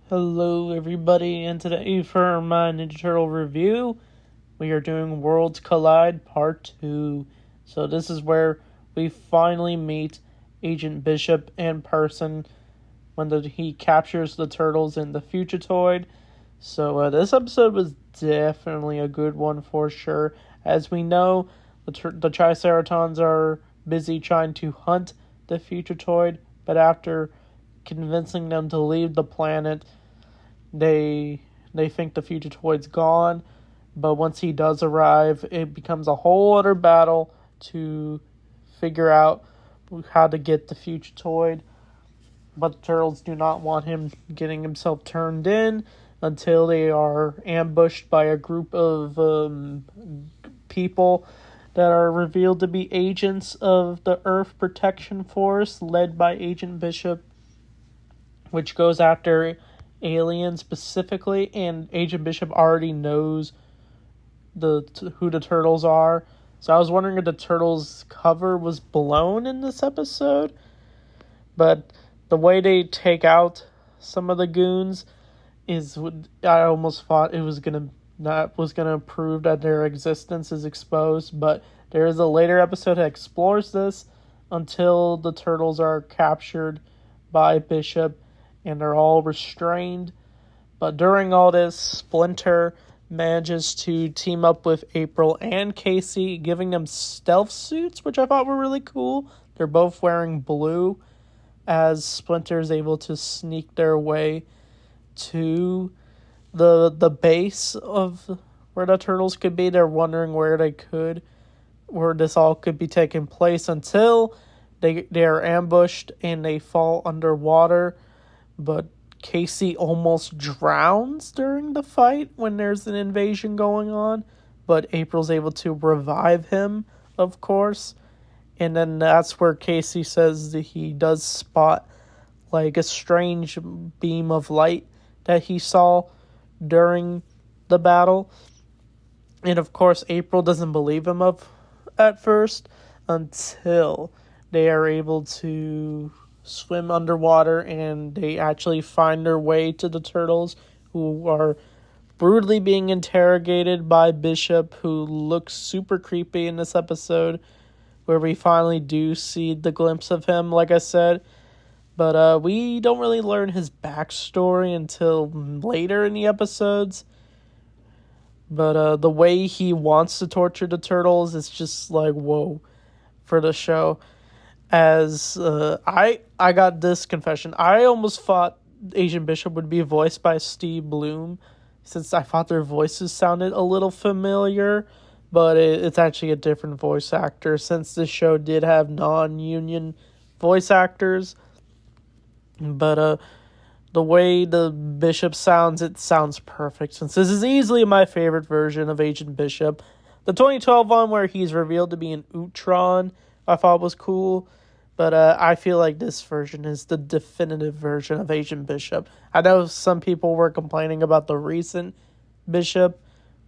Hello everybody, and today for my Ninja Turtle review, we are doing Worlds Collide Part 2. So this is where we finally meet Agent Bishop in person when he captures the turtles in the Fugitoid. So this episode was definitely a good one for sure. As we know, the Triceratons are busy trying to hunt the Fugitoid, but after convincing them to leave the planet, they think the Fugitoid's gone. But once he does arrive, it becomes a whole other battle to figure out how to get the Fugitoid. But the turtles do not want him getting himself turned in until they are ambushed by a group of people that are revealed to be agents of the Earth Protection Force, led by Agent Bishop, which goes after aliens specifically, and Agent Bishop already knows who the turtles are. So I was wondering if the turtles' cover was blown in this episode, but the way they take out some of the goons is, I almost thought it was gonna prove that their existence is exposed. But there is a later episode that explores this until the turtles are captured by Bishop and they're all restrained. But during all this, Splinter manages to team up with April and Casey, giving them stealth suits, which I thought were really cool. They're both wearing blue, as Splinter is able to sneak their way to the base of where the turtles could be. They're wondering where this all could be taking place until they are ambushed and they fall underwater. But Casey almost drowns during the fight when there's an invasion going on, but April's able to revive him, of course. And then that's where Casey says that he does spot like a strange beam of light that he saw during the battle. And of course, April doesn't believe him at first until they are able to swim underwater and they actually find their way to the turtles, who are brutally being interrogated by Bishop, who looks super creepy in this episode, where we finally do see the glimpse of him, like I said. But we don't really learn his backstory until later in the episodes. But the way he wants to torture the turtles is just like, whoa, for the show. As I got this confession, I almost thought Agent Bishop would be voiced by Steve Bloom, since I thought their voices sounded a little familiar, but it's actually a different voice actor, since this show did have non-union voice actors. But the way the Bishop sounds, it sounds perfect, since this is easily my favorite version of Agent Bishop. The 2012 one where he's revealed to be an Utron, I thought was cool, but I feel like this version is the definitive version of Agent Bishop. I know some people were complaining about the recent Bishop,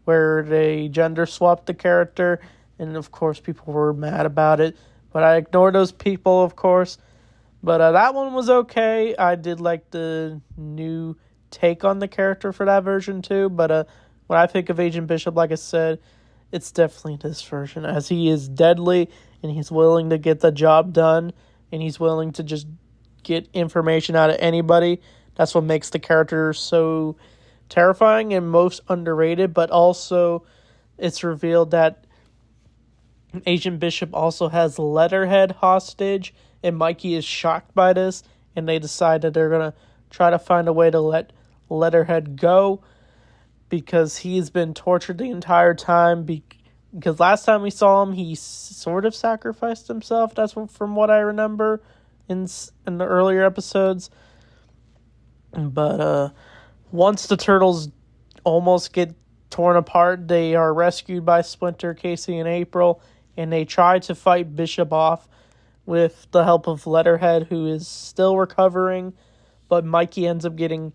where they gender swapped the character, and of course people were mad about it, but I ignored those people, of course. But that one was okay. I did like the new take on the character for that version too, but when I think of Agent Bishop, like I said, it's definitely this version, as he is deadly, and he's willing to get the job done, and he's willing to just get information out of anybody. That's what makes the character so terrifying and most underrated. But also, it's revealed that Agent Bishop also has Letterhead hostage, and Mikey is shocked by this, and they decide that they're going to try to find a way to let Letterhead go, because he's been tortured the entire time. Because last time we saw him, he sort of sacrificed himself. That's from what I remember in the earlier episodes. But once the turtles almost get torn apart, they are rescued by Splinter, Casey, and April, and they try to fight Bishop off with the help of Letterhead, who is still recovering. But Mikey ends up getting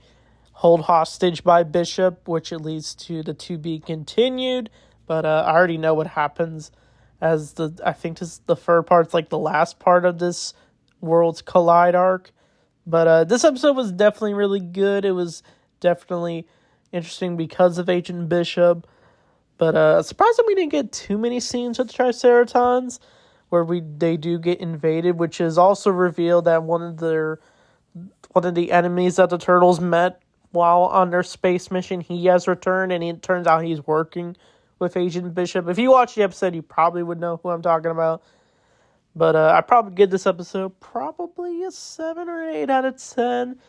held hostage by Bishop, which it leads to the to be continued. But I already know what happens, as I think this the third part's like the last part of this Worlds Collide arc. But this episode was definitely really good. It was definitely interesting because of Agent Bishop. But surprising we didn't get too many scenes with the Triceratons where they do get invaded, which is also revealed that one of the enemies that the turtles met while on their space mission, he has returned, and it turns out he's working with Agent Bishop. If you watch the episode, you probably would know who I'm talking about. But I probably give this episode probably a 7 or 8 out of 10.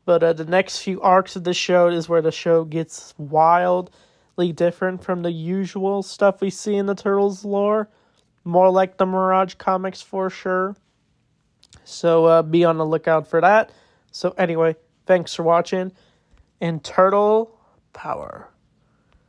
But the next few arcs of the show is where the show gets wildly different from the usual stuff we see in the Turtles lore. More like the Mirage comics for sure. So be on the lookout for that. So anyway, thanks for watching. And Turtle Power.